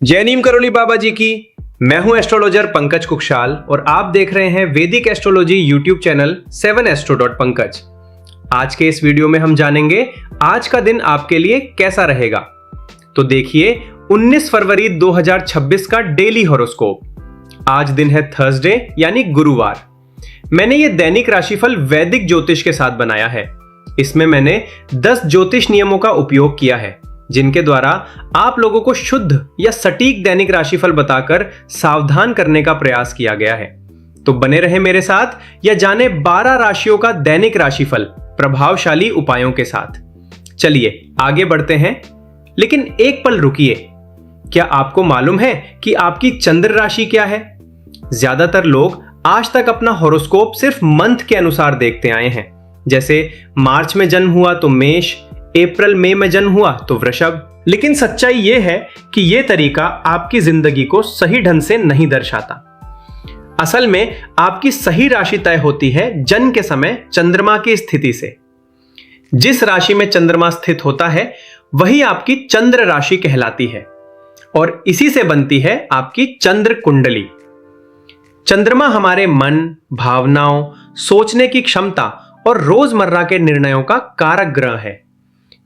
जय नीम करोली बाबा जी की। मैं हूं एस्ट्रोलॉजर पंकज कुक्षाल और आप देख रहे हैं वैदिक एस्ट्रोलॉजी यूट्यूब चैनल 7astro.pankaj। आज के इस वीडियो में हम जानेंगे आज का दिन आपके लिए कैसा रहेगा। तो देखिए 19 फरवरी 2026 का डेली हॉरोस्कोप। आज दिन है थर्सडे यानी गुरुवार। मैंने ये दैनिक राशिफल वैदिक ज्योतिष के साथ बनाया है। इसमें मैंने 10 ज्योतिष नियमों का उपयोग किया है जिनके द्वारा आप लोगों को शुद्ध या सटीक दैनिक राशिफल बताकर सावधान करने का प्रयास किया गया है। तो बने रहे मेरे साथ या जाने 12 राशियों का दैनिक राशिफल प्रभावशाली उपायों के साथ। चलिए आगे बढ़ते हैं, लेकिन एक पल रुकिए। क्या आपको मालूम है कि आपकी चंद्र राशि क्या है? ज्यादातर लोग आज तक अपना हॉरोस्कोप सिर्फ मंथ के अनुसार देखते आए हैं। जैसे मार्च में जन्म हुआ तो मेष, अप्रैल मई में जन्म हुआ तो वृषभ। लेकिन सच्चाई यह है कि यह तरीका आपकी जिंदगी को सही ढंग से नहीं दर्शाता। असल में आपकी सही राशि तय होती है जन्म के समय चंद्रमा की स्थिति से। जिस राशि में चंद्रमा स्थित होता है वही आपकी चंद्र राशि कहलाती है और इसी से बनती है आपकी चंद्र कुंडली। चंद्रमा हमारे मन, भावनाओं, सोचने की क्षमता और रोजमर्रा के निर्णयों का कारक ग्रह है।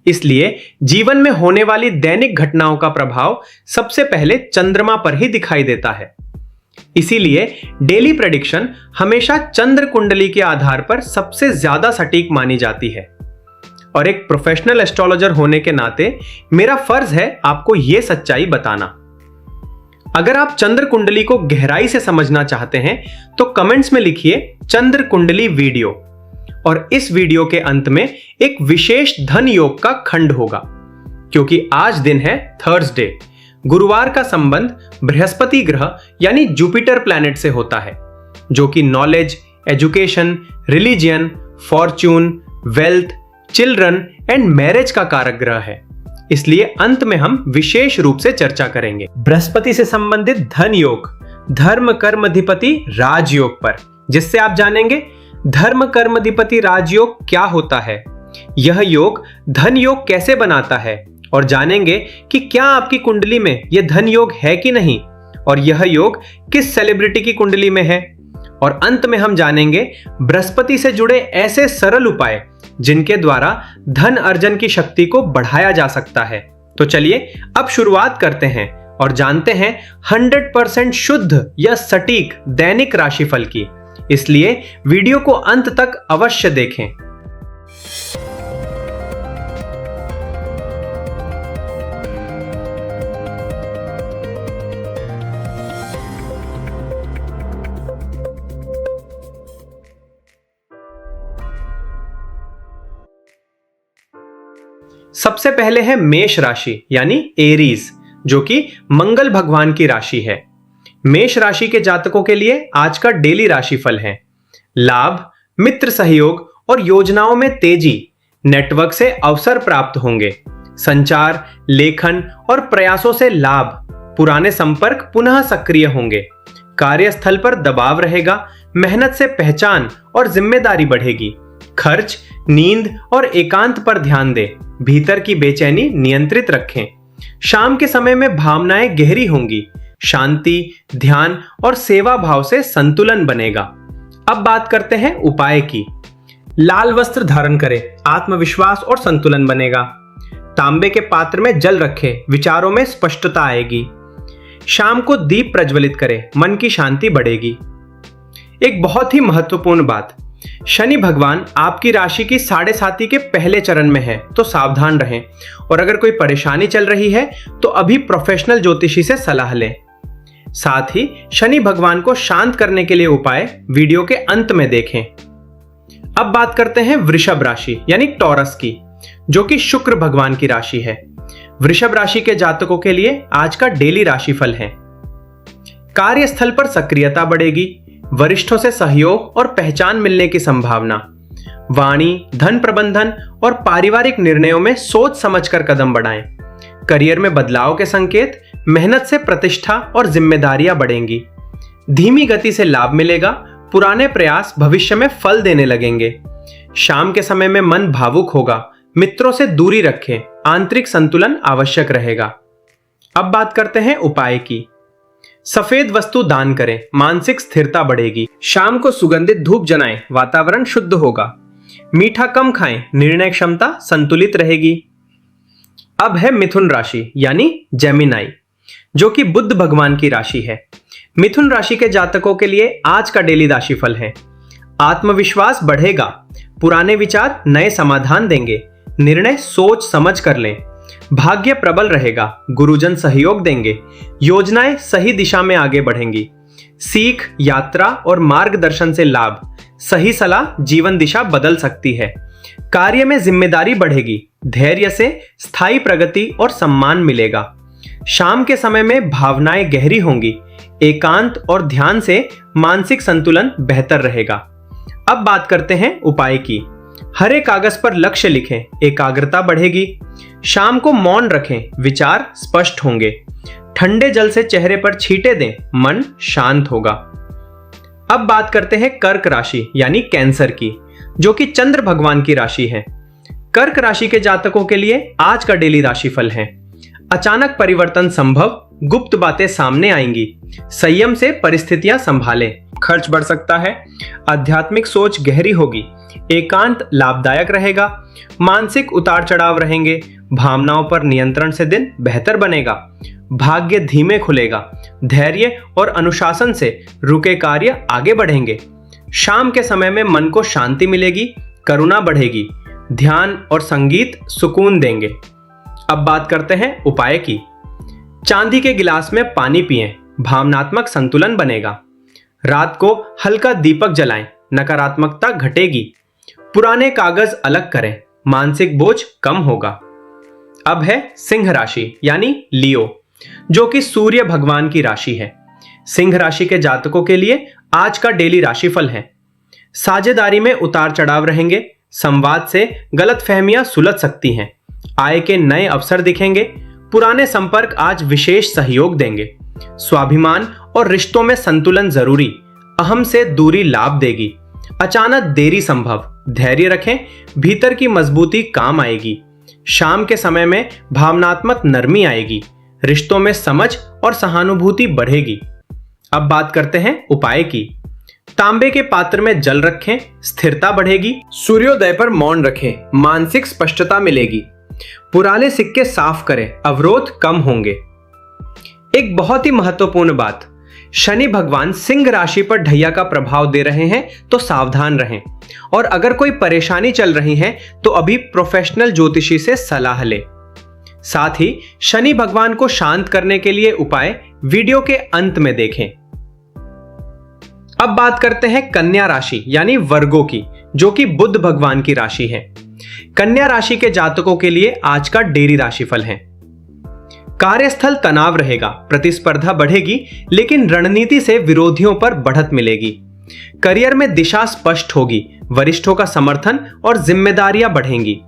इसलिए जीवन में होने वाली दैनिक घटनाओं का प्रभाव सबसे पहले चंद्रमा पर ही दिखाई देता है। इसीलिए डेली प्रेडिक्शन हमेशा चंद्र कुंडली के आधार पर सबसे ज्यादा सटीक मानी जाती है। और एक प्रोफेशनल एस्ट्रोलॉजर होने के नाते मेरा फर्ज है आपको यह सच्चाई बताना। अगर आप चंद्र कुंडली को गहराई से समझना चाहते हैं तो कमेंट्स में लिखिए चंद्र कुंडली वीडियो, और इस वीडियो के अंत में एक विशेष धन योग का खंड होगा। क्योंकि आज दिन है थर्सडे। गुरुवार का संबंध बृहस्पति ग्रह यानी जुपिटर प्लैनेट से होता है, जो कि knowledge, education, religion, Fortune, wealth, children and marriage का कारक ग्रह है। इसलिए अंत में हम विशेष रूप से चर्चा करेंगे बृहस्पति से संबंधित धन योग, धर्म कर्माधिपति राजयोग पर, जिससे आप जानेंगे धर्म कर्माधिपति राजयोग क्या होता है, यह योग धन योग कैसे बनाता है, और जानेंगे कि क्या आपकी कुंडली में यह धन योग है कि नहीं, और यह योग किस सेलिब्रिटी की कुंडली में है। और अंत में हम जानेंगे बृहस्पति से जुड़े ऐसे सरल उपाय जिनके द्वारा धन अर्जन की शक्ति को बढ़ाया जा सकता है। तो चलिए अब शुरुआत करते हैं और जानते हैं 100% शुद्ध या सटीक दैनिक राशिफल की। इसलिए वीडियो को अंत तक अवश्य देखें। सबसे पहले है मेष राशि यानी एरीज, जो कि मंगल भगवान की राशि है। मेष राशि के जातकों के लिए आज का डेली राशिफल है। लाभ, मित्र सहयोग और योजनाओं में तेजी, नेटवर्क से अवसर प्राप्त होंगे। संचार, लेखन और प्रयासों से लाभ, पुराने संपर्क पुनः सक्रिय होंगे। कार्यस्थल पर दबाव रहेगा, मेहनत से पहचान और जिम्मेदारी बढ़ेगी। खर्च, नींद और एकांत पर ध्यान दें। भीतर की बेचैनी नियंत्रित रखें। शाम के समय में भावनाएं गहरी होंगी। शांति, ध्यान और सेवा भाव से संतुलन बनेगा। अब बात करते हैं उपाय की। लाल वस्त्र धारण करें, आत्मविश्वास और संतुलन बनेगा। तांबे के पात्र में जल रखें, विचारों में स्पष्टता आएगी। शाम को दीप प्रज्वलित करें, मन की शांति बढ़ेगी। एक बहुत ही महत्वपूर्ण बात, शनि भगवान आपकी राशि की 7.5 के पहले चरण में है, तो सावधान रहें। और अगर कोई परेशानी चल रही है तो अभी प्रोफेशनल ज्योतिषी से सलाह लें। साथ ही शनि भगवान को शांत करने के लिए उपाय वीडियो के अंत में देखें। अब बात करते हैं वृषभ राशि यानी टॉरस की, जो कि शुक्र भगवान की राशि है। वृषभ राशि के जातकों के लिए आज का डेली राशिफल है। कार्यस्थल पर सक्रियता बढ़ेगी, वरिष्ठों से सहयोग और पहचान मिलने की संभावना। वाणी, धन प्रबंधन और पारिवारिक निर्णयों में सोच समझकर कदम बढ़ाएं। करियर में बदलाव के संकेत, मेहनत से प्रतिष्ठा और जिम्मेदारियां बढ़ेंगी। धीमी गति से लाभ मिलेगा, पुराने प्रयास भविष्य में फल देने लगेंगे। शाम के समय में मन भावुक होगा, मित्रों से दूरी रखें, आंतरिक संतुलन आवश्यक रहेगा। अब बात करते हैं उपाय की। सफेद वस्तु दान करें, मानसिक स्थिरता बढ़ेगी। शाम को सुगंधित धूप जलाएं, वातावरण शुद्ध होगा। मीठा कम खाएं, निर्णय क्षमता संतुलित रहेगी। अब है मिथुन राशि यानी जेमिनाई, जो कि बुध भगवान की राशि है। मिथुन राशि के जातकों के लिए आज का डेली राशिफल है। आत्मविश्वास बढ़ेगा, पुराने विचार नए समाधान देंगे। निर्णय सोच समझ कर लें। भाग्य प्रबल रहेगा, गुरुजन सहयोग देंगे। योजनाएं सही दिशा में आगे बढ़ेंगी। सीख, यात्रा और मार्गदर्शन से लाभ। सही सलाह जीवन दिशा बदल सकती है। कार्य में जिम्मेदारी बढ़ेगी। धैर्य से स्थायी प्रगति और सम्मान मिलेगा। शाम के समय में भावनाएं गहरी होंगी। एकांत और ध्यान से मानसिक संतुलन बेहतर रहेगा। अब बात करते हैं उपाय की। हरे कागज पर लक्ष्य लिखें, एकाग्रता बढ़ेगी। शाम को मौन रखें, विचार स्पष्ट होंगे। ठंडे जल से चेहरे पर छींटे दें, मन शांत होगा। अब बात करते हैं कर्क राशि यानी कैंसर की, जो कि चंद्र भगवान की राशि है। कर्क राशि के जातकों के लिए आज का डेली राशिफल है। अचानक परिवर्तन संभव, गुप्त बातें सामने आएंगी। संयम से परिस्थितियां संभालें। खर्च बढ़ सकता है। आध्यात्मिक सोच गहरी होगी। एकांत लाभदायक रहेगा। मानसिक उतार चढ़ाव रहेंगे। भावनाओं पर नियंत्रण से दिन बेहतर बनेगा। भाग्य धीमे खुलेगा। धैर्य और अनुशासन से रुके कार्य आगे बढ़ेंगे। शाम के समय में मन को शांति मिलेगी। करुणा बढ़ेगी। ध्यान और संगीत सुकून देंगे। अब बात करते हैं उपाय की। चांदी के गिलास में पानी पिएं, भावनात्मक संतुलन बनेगा। रात को हल्का दीपक जलाएं, नकारात्मकता घटेगी। पुराने कागज अलग करें, मानसिक बोझ कम होगा। अब है सिंह राशि यानी लियो, जो कि सूर्य भगवान की राशि है। सिंह राशि के जातकों के लिए आज का डेली राशिफल है। साझेदारी में उतार चढ़ाव रहेंगे। संवाद से गलतफहमियां सुलझ सकती हैं। आय के नए अवसर दिखेंगे। पुराने संपर्क आज विशेष सहयोग देंगे। स्वाभिमान और रिश्तों में संतुलन जरूरी। अहम से दूरी लाभ देगी। अचानक देरी संभव। धैर्य रखें, भीतर की मजबूती काम आएगी। शाम के समय में भावनात्मक नरमी आएगी। रिश्तों में समझ और सहानुभूति बढ़ेगी। अब बात करते हैं उपाय की। तांबे के पात्र में जल रखें, स्थिरता बढ़ेगी। सूर्योदय पर मौन रखें, मानसिक स्पष्टता मिलेगी। पुराने सिक्के साफ करें, अवरोध कम होंगे। एक बहुत ही महत्वपूर्ण बात, शनि भगवान सिंह राशि पर ढैया का प्रभाव दे रहे हैं, तो सावधान रहें। और अगर कोई परेशानी चल रही है तो अभी प्रोफेशनल ज्योतिषी से सलाह लें। साथ ही शनि भगवान को शांत करने के लिए उपाय वीडियो के अंत में देखें। अब बात करते हैं कन्या राशि यानी वर्गो की, जो कि बुध भगवान की राशि है। कन्या राशि के जातकों के लिए आज का डेली राशिफल है। कार्यस्थल तनाव रहेगा, प्रतिस्पर्धा बढ़ेगी, लेकिन रणनीति से विरोधियों पर बढ़त मिलेगी। करियर में दिशा स्पष्ट होगी। वरिष्ठों का समर्थन और जिम्मेदारियां बढ़ेंगी।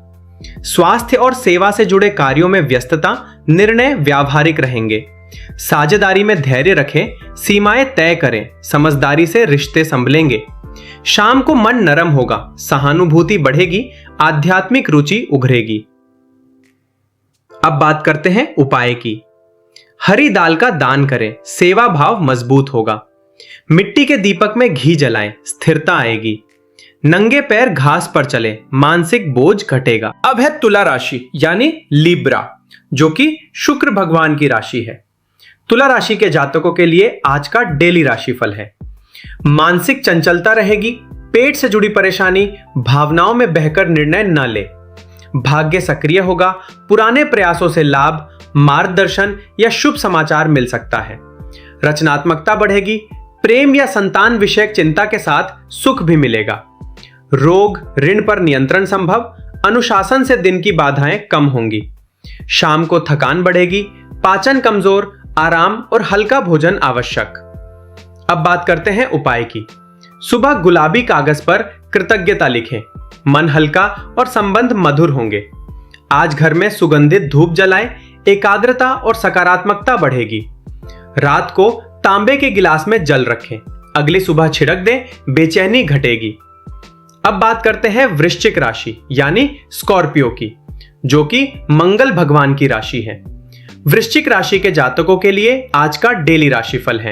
स्वास्थ्य और सेवा से जुड़े कार्यों में व्यस्तता, निर्णय व्यावहारिक रहेंगे। साझेदारी में धैर्य रखें, सीमाएं तय करें, समझदारी से रिश्ते संभलेंगे। शाम को मन नरम होगा, सहानुभूति बढ़ेगी, आध्यात्मिक रुचि उभरेगी। अब बात करते हैं उपाय की। हरी दाल का दान करें, सेवा भाव मजबूत होगा। मिट्टी के दीपक में घी जलाएं, स्थिरता आएगी। नंगे पैर घास पर चलें, मानसिक बोझ घटेगा। अब है तुला राशि यानी लिब्रा, जो कि शुक्र भगवान की राशि है। तुला राशि के जातकों के लिए आज का डेली राशिफल है। मानसिक चंचलता रहेगी। पेट से जुड़ी परेशानी, भावनाओं में बहकर निर्णय न ले। भाग्य सक्रिय होगा। पुराने प्रयासों से लाभ, मार्गदर्शन या शुभ समाचार मिल सकता है। रचनात्मकता बढ़ेगी। प्रेम या संतान विषयक चिंता के साथ सुख भी मिलेगा। रोग, ऋण पर नियंत्रण संभव। अनुशासन से दिन की बाधाएं कम होंगी। शाम को थकान बढ़ेगी। पाचन कमजोर, आराम और हल्का भोजन आवश्यक। अब बात करते हैं उपाय की। सुबह गुलाबी कागज पर कृतज्ञता लिखें, मन हल्का और संबंध मधुर होंगे। आज घर में सुगंधित धूप जलाएं, एकाग्रता और सकारात्मकता बढ़ेगी। रात को तांबे के गिलास में जल रखें, अगली सुबह छिड़क दें, बेचैनी घटेगी। अब बात करते हैं वृश्चिक राशि यानी स्कॉर्पियो की, जो कि मंगल भगवान की राशि है। वृश्चिक राशि के जातकों के लिए आज का डेली राशिफल है।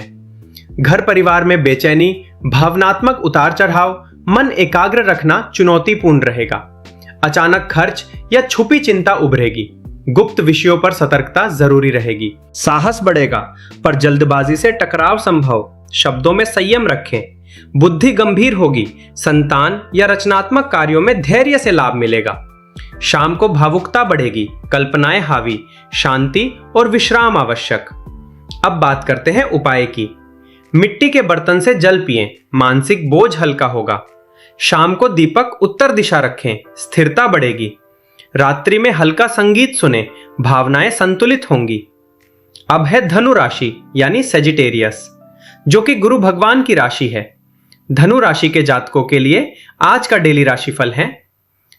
घर परिवार में बेचैनी, भावनात्मक उतार चढ़ाव, मन एकाग्र रखना चुनौतीपूर्ण रहेगा। अचानक खर्च या छुपी चिंता उभरेगी। गुप्त विषयों पर सतर्कता जरूरी रहेगी। साहस बढ़ेगा, पर जल्दबाजी से टकराव संभव। शब्दों में संयम रखें। बुद्धि गंभीर होगी। संतान या रचनात्मक कार्यों में धैर्य से लाभ मिलेगा। शाम को भावुकता बढ़ेगी, कल्पनाएं हावी, शांति और विश्राम आवश्यक। अब बात करते हैं उपाय की। मिट्टी के बर्तन से जल पिएं, मानसिक बोझ हल्का होगा। शाम को दीपक उत्तर दिशा रखें, स्थिरता बढ़ेगी। रात्रि में हल्का संगीत सुने, भावनाएं संतुलित होंगी। अब है धनु राशि यानी सेजिटेरियस, जो कि गुरु भगवान की राशि है। धनु राशि के जातकों के लिए आज का डेली राशिफल है।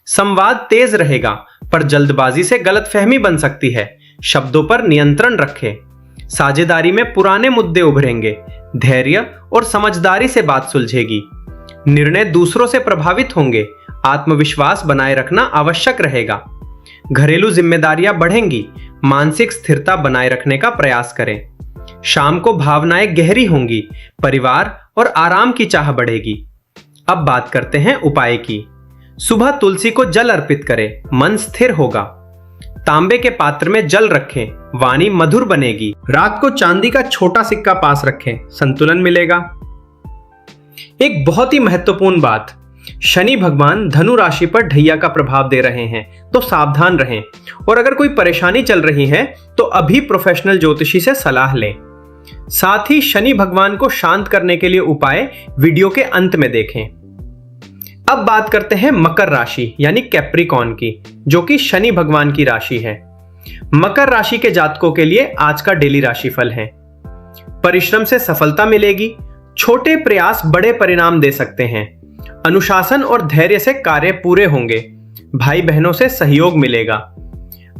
संवाद तेज रहेगा, पर जल्दबाजी से गलतफहमी बन सकती है। शब्दों पर नियंत्रण रखें। साझेदारी में पुराने मुद्दे उभरेंगे। धैर्य और समझदारी से बात सुलझेगी। निर्णय दूसरों से प्रभावित होंगे। आत्मविश्वास बनाए रखना आवश्यक रहेगा। घरेलू जिम्मेदारियां बढ़ेंगी। मानसिक स्थिरता बनाए रखने का प्रयास करें। शाम को भावनाएं गहरी होंगी। परिवार और आराम की चाह बढ़ेगी। अब बात करते हैं उपाय की। सुबह तुलसी को जल अर्पित करें, मन स्थिर होगा। तांबे के पात्र में जल रखें, वाणी मधुर बनेगी। रात को चांदी का छोटा सिक्का पास रखें, संतुलन मिलेगा। एक बहुत ही महत्वपूर्ण बात, शनि भगवान धनु राशि पर ढैया का प्रभाव दे रहे हैं, तो सावधान रहें। और अगर कोई परेशानी चल रही है तो अभी प्रोफेशनल ज्योतिषी से सलाह लें। साथ ही शनि भगवान को शांत करने के लिए उपाय वीडियो के अंत में देखें। अब बात करते हैं मकर राशि यानी कैप्रिकॉर्न की, जो कि शनि भगवान की राशि है। मकर राशि के जातकों के लिए आज का डेली राशिफल है। परिश्रम से सफलता मिलेगी। छोटे प्रयास बड़े परिणाम दे सकते हैं। अनुशासन और धैर्य से कार्य पूरे होंगे। भाई बहनों से सहयोग मिलेगा।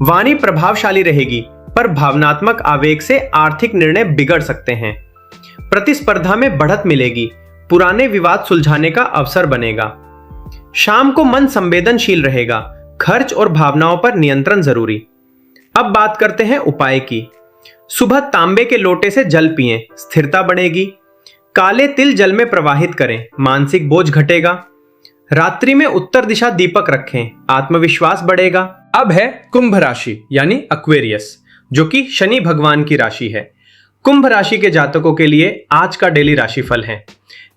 वाणी प्रभावशाली रहेगी, पर भावनात्मक आवेग से आर्थिक निर्णय बिगड़ सकते हैं। प्रतिस्पर्धा में बढ़त मिलेगी। पुराने विवाद सुलझाने का अवसर बनेगा। शाम को मन संवेदनशील रहेगा। खर्च और भावनाओं पर नियंत्रण जरूरी। अब बात करते हैं उपाय की। सुबह तांबे के लोटे से जल पिएं, स्थिरता बढ़ेगी। काले तिल जल में प्रवाहित करें, मानसिक बोझ घटेगा। रात्रि में उत्तर दिशा दीपक रखें, आत्मविश्वास बढ़ेगा। अब है कुंभ राशि यानी एक्वेरियस, जो कि शनि भगवान की राशि है। कुंभ राशि के जातकों के लिए आज का डेली राशिफल है।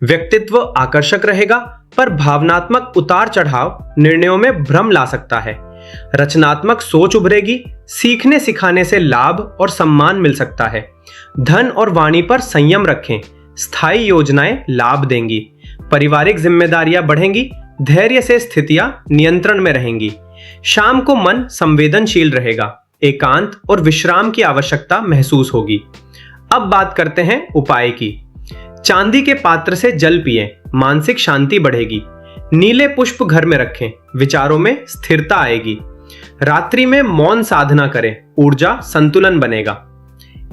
व्यक्तित्व आकर्षक रहेगा, पर भावनात्मक उतार चढ़ाव निर्णयों में भ्रम ला सकता है। रचनात्मक सोच उभरेगी। सीखने सिखाने से लाभ और सम्मान मिल सकता है। धन और वाणी पर संयम रखें। स्थायी योजनाएं लाभ देंगी। पारिवारिक जिम्मेदारियां बढ़ेंगी। धैर्य से स्थितियां नियंत्रण में रहेंगी। शाम को मन संवेदनशील रहेगा। एकांत और विश्राम की आवश्यकता महसूस होगी। अब बात करते हैं उपाय की। चांदी के पात्र से जल पिएं, मानसिक शांति बढ़ेगी। नीले पुष्प घर में रखें, विचारों में स्थिरता आएगी। रात्रि में मौन साधना करें, ऊर्जा संतुलन बनेगा।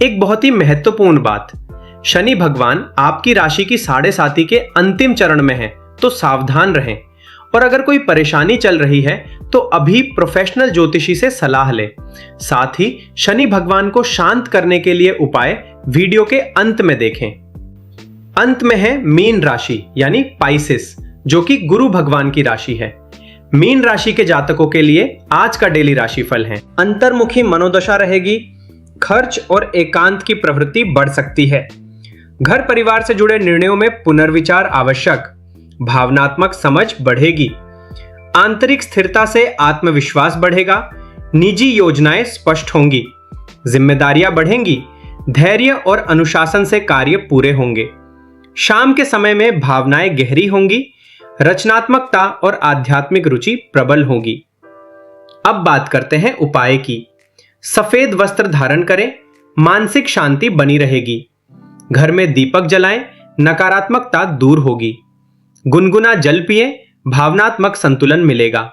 एक बहुत ही महत्वपूर्ण बात, शनि भगवान आपकी राशि की 7.5 के अंतिम चरण में है, तो सावधान रहें। और अगर कोई परेशानी चल रही है तो अभी प्रोफेशनल ज्योतिषी से सलाह लें। साथ ही शनि भगवान को शांत करने के लिए उपाय वीडियो के अंत में देखें। अंत में है मीन राशि यानी पाइसेस, जो कि गुरु भगवान की राशि है। मीन राशि के जातकों के लिए आज का डेली राशिफल है। अंतर्मुखी मनोदशा रहेगी। खर्च और एकांत की प्रवृत्ति बढ़ सकती है। घर परिवार से जुड़े निर्णयों में पुनर्विचार आवश्यक। भावनात्मक समझ बढ़ेगी। आंतरिक स्थिरता से आत्मविश्वास बढ़ेगा। निजी योजनाएं स्पष्ट होंगी। जिम्मेदारियां बढ़ेंगी। धैर्य और अनुशासन से कार्य पूरे होंगे। शाम के समय में भावनाएं गहरी होंगी। रचनात्मकता और आध्यात्मिक रुचि प्रबल होगी। अब बात करते हैं उपाय की। सफेद वस्त्र धारण करें, मानसिक शांति बनी रहेगी। घर में दीपक जलाएं, नकारात्मकता दूर होगी। गुनगुना जल पिए, भावनात्मक संतुलन मिलेगा।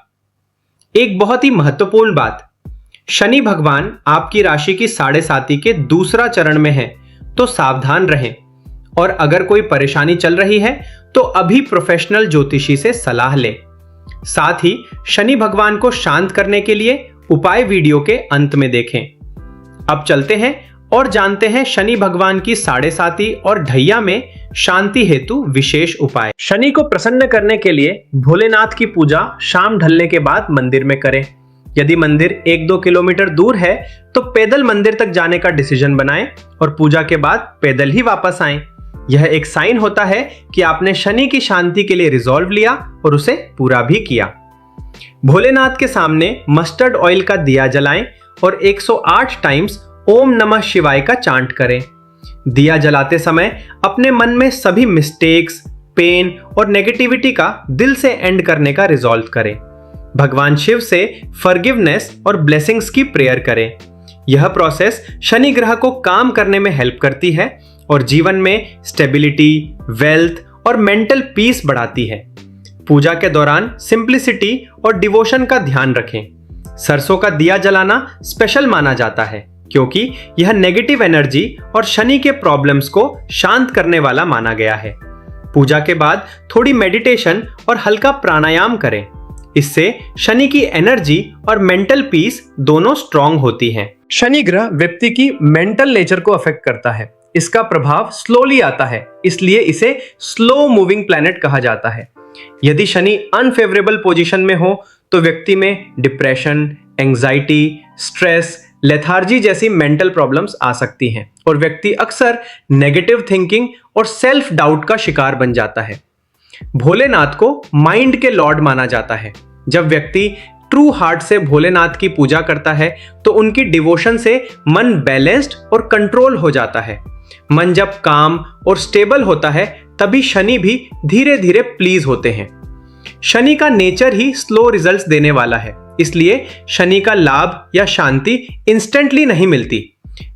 एक बहुत ही महत्वपूर्ण बात, शनि भगवान आपकी राशि की 7.5 के दूसरा चरण में है, तो सावधान रहें। और अगर कोई परेशानी चल रही है तो अभी प्रोफेशनल ज्योतिषी से सलाह लें। साथ ही शनि भगवान को शांत करने के लिए उपाय वीडियो के अंत में देखें। अब चलते हैं और जानते हैं शनि भगवान की साढ़े साती और ढैया में शांति हेतु विशेष उपाय। शनि को प्रसन्न करने के लिए भोलेनाथ की पूजा शाम ढलने के बाद मंदिर में करें। यदि मंदिर 1-2 किलोमीटर दूर है तो पैदल मंदिर तक जाने का डिसीजन बनाएं और पूजा के बाद पैदल ही वापस आएं। यह एक साइन होता है कि आपने शनि की शांति के लिए रिजॉल्व लिया और उसे पूरा भी किया। भोलेनाथ के सामने मस्टर्ड ऑयल का दिया जलाएं और 108 टाइम्स ओम नमः शिवाय का चांट करें। दिया जलाते समय अपने मन में सभी मिस्टेक्स, पेन और नेगेटिविटी का दिल से एंड करने का रिजॉल्व करें। भगवान शिव से फॉरगिवनेस और ब्लेसिंग्स की प्रेयर करें। यह प्रोसेस शनि ग्रह को काम करने में हेल्प करती है और जीवन में स्टेबिलिटी, वेल्थ और मेंटल पीस बढ़ाती है। पूजा के दौरान सिंप्लिसिटी और डिवोशन का ध्यान रखें। सरसों का दिया जलाना स्पेशल माना जाता है क्योंकि यह नेगेटिव एनर्जी और शनि के प्रॉब्लम्स को शांत करने वाला माना गया है। पूजा के बाद थोड़ी मेडिटेशन और हल्का प्राणायाम करें। इससे शनि की एनर्जी और मेंटल पीस दोनों स्ट्रांग होती हैं। शनि ग्रह व्यक्ति की मेंटल नेचर को अफेक्ट करता है। इसका प्रभाव स्लोली आता है, इसलिए इसे स्लो मूविंग प्लैनेट कहा जाता है। यदि शनि अनफेवरेबल पोजीशन में हो तो व्यक्ति में डिप्रेशन, एंजाइटी, स्ट्रेस, लेथार्जी जैसी मेंटल प्रॉब्लम्स आ सकती हैं और व्यक्ति अक्सर नेगेटिव थिंकिंग और सेल्फ डाउट का शिकार बन जाता है। भोलेनाथ को माइंड के लॉर्ड माना जाता है। जब व्यक्ति ट्रू हार्ट से भोलेनाथ की पूजा करता है तो उनकी डिवोशन से मन बैलेंस्ड और कंट्रोल हो जाता है। मन जब काम और स्टेबल होता है तभी शनि भी धीरे धीरे प्लीज होते हैं। शनि का नेचर ही स्लो रिजल्ट्स देने वाला है, इसलिए शनि का लाभ या शांति इंस्टेंटली नहीं मिलती।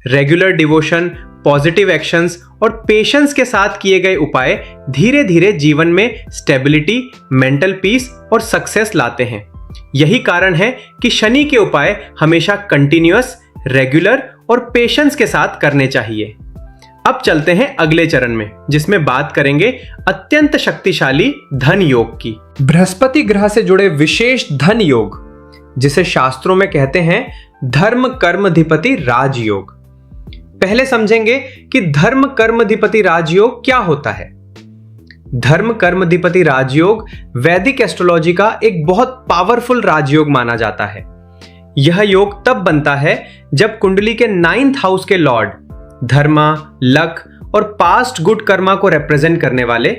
रेगुलर डिवोशन, पॉजिटिव एक्शंस और पेशेंस के साथ किए गए उपाय धीरे धीरे जीवन में स्टेबिलिटी, मेंटल पीस और सक्सेस लाते हैं। यही कारण है कि शनि के उपाय हमेशा कंटिन्यूअस, रेगुलर और पेशेंस के साथ करने चाहिए। अब चलते हैं अगले चरण में, जिसमें बात करेंगे अत्यंत शक्तिशाली धन योग की। बृहस्पति ग्रह से जुड़े विशेष धन योग, जिसे शास्त्रों में कहते हैं धर्म कर्माधिपति राजयोग। पहले समझेंगे कि धर्म कर्माधिपति राजयोग क्या होता है। धर्म कर्माधिपति राजयोग वैदिक एस्ट्रोलॉजी का एक बहुत पावरफुल राजयोग माना जाता है। यह योग तब बनता है जब कुंडली के 9th हाउस के लॉर्ड धर्मा, लक और पास्ट गुड कर्मा को रिप्रेजेंट करने वाले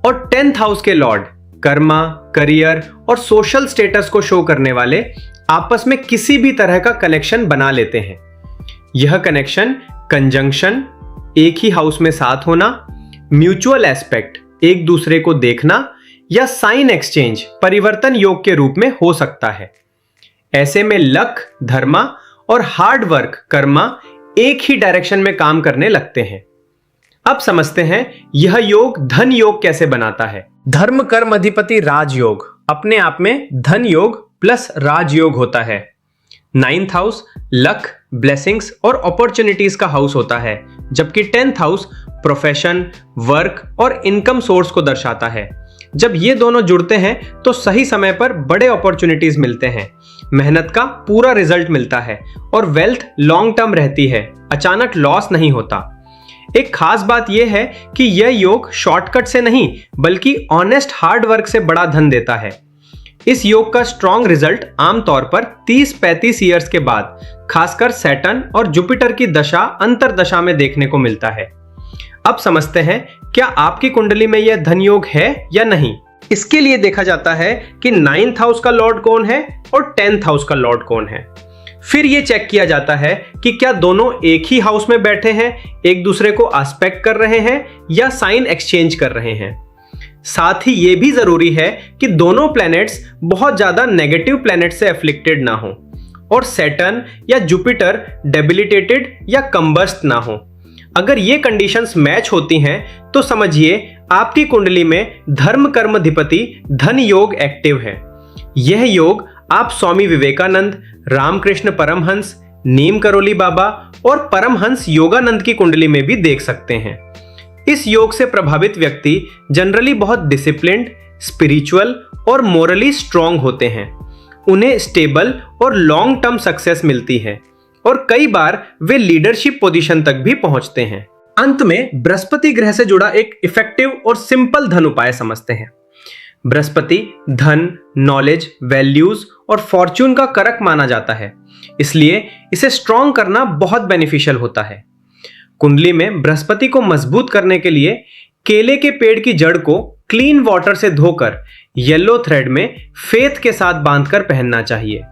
और 10th हाउस के लॉर्ड कर्मा, करियर और सोशल स्टेटस को शो करने वाले आपस में किसी भी तरह का कनेक्शन बना लेते हैं। यह कनेक्शन कंजंक्शन, एक ही हाउस में साथ होना, म्यूचुअल एस्पेक्ट, एक दूसरे को देखना या साइन एक्सचेंज, परिवर्तन योग के रूप में हो सकता है। ऐसे में लक धर्मा और हार्ड वर्क कर्मा एक ही डायरेक्शन में काम करने लगते हैं। अब समझते हैं यह योग धन योग कैसे बनाता है। धर्म कर्म अधिपति राजयोग अपने आप में धन योग प्लस राजयोग होता है। 9th हाउस लक, ब्लेसिंग्स और अपॉर्चुनिटीज का हाउस होता है, जबकि 10th हाउस प्रोफेशन, वर्क और इनकम सोर्स को दर्शाता है। जब ये दोनों जुड़ते हैं तो सही समय पर बड़े अपॉर्चुनिटीज मिलते हैं, मेहनत का पूरा रिजल्ट मिलता है और वेल्थ लॉन्ग टर्म रहती है, अचानक लॉस नहीं होता। एक खास बात यह है कि यह योग शॉर्टकट से नहीं बल्कि ऑनेस्ट हार्ड वर्क से बड़ा धन देता है। इस योग का स्ट्रॉन्ग रिजल्ट आमतौर पर 30-35 ईयर्स के बाद, खासकर सैटर्न और जुपिटर की दशा अंतर दशा में देखने को मिलता है। अब समझते हैं क्या आपकी कुंडली में यह धन योग है या नहीं। इसके लिए देखा जाता है कि 9th हाउस का लॉर्ड कौन है और 10th हाउस का लॉर्ड कौन है। फिर यह चेक किया जाता है कि क्या दोनों एक ही हाउस में बैठे हैं, एक दूसरे को एस्पेक्ट कर रहे हैं या साइन एक्सचेंज कर रहे हैं। साथ ही यह भी जरूरी है कि दोनों प्लैनेट्स बहुत ज्यादा नेगेटिव प्लैनेट से एफ्लिक्टेड ना हो और सैटर्न या जुपिटर डेबिलिटेटेड या कंबस्ट ना हो। अगर ये कंडीशंस मैच होती हैं तो समझिए आपकी कुंडली में धर्म कर्म अधिपति धन योग एक्टिव है। यह योग आप स्वामी विवेकानंद, रामकृष्ण परमहंस, नीम करोली बाबा और परमहंस योगानंद की कुंडली में भी देख सकते हैं। इस योग से प्रभावित व्यक्ति जनरली बहुत डिसिप्लिन्ड, स्पिरिचुअल और मोरली स्ट्रांग होते हैं। उन्हें स्टेबल और लॉन्ग टर्म सक्सेस मिलती है और कई बार वे लीडरशिप पोजीशन तक भी पहुंचते हैं। अंत में बृहस्पति ग्रह से जुड़ा एक इफेक्टिव और सिंपल धन उपाय समझते हैं। बृहस्पति धन, नॉलेज, वैल्यूज और फॉर्च्यून का कारक माना जाता है, इसलिए इसे स्ट्रॉन्ग करना बहुत बेनिफिशियल होता है। कुंडली में बृहस्पति को मजबूत करने के लिए केले के पेड़ की जड़ को क्लीन वाटर से धोकर येलो थ्रेड में फेथ के साथ बांधकर पहनना चाहिए।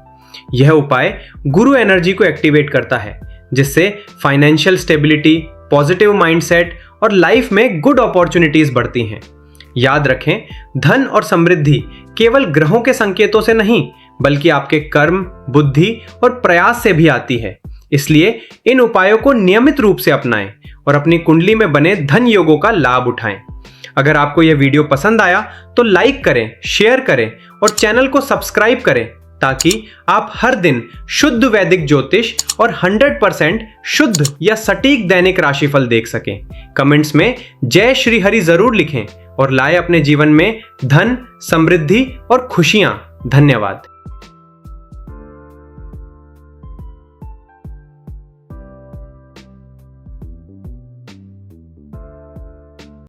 यह उपाय गुरु एनर्जी को एक्टिवेट करता है, जिससे फाइनेंशियल स्टेबिलिटी, पॉजिटिव माइंडसेट और लाइफ में गुड अपॉर्चुनिटीज बढ़ती हैं। याद रखें, धन और समृद्धि केवल ग्रहों के संकेतों से नहीं, बल्कि आपके कर्म, बुद्धि और प्रयास से भी आती है। इसलिए इन उपायों को नियमित रूप से अपनाएं और अपनी कुंडली में बने धन योगों का लाभ उठाएं। अगर आपको यह वीडियो पसंद आया तो लाइक करें, शेयर करें और चैनल को सब्सक्राइब करें, ताकि आप हर दिन शुद्ध वैदिक ज्योतिष और 100% शुद्ध या सटीक दैनिक राशिफल देख सकें। कमेंट्स में जय श्री हरि जरूर लिखें और लाएं अपने जीवन में धन, समृद्धि और खुशियां। धन्यवाद।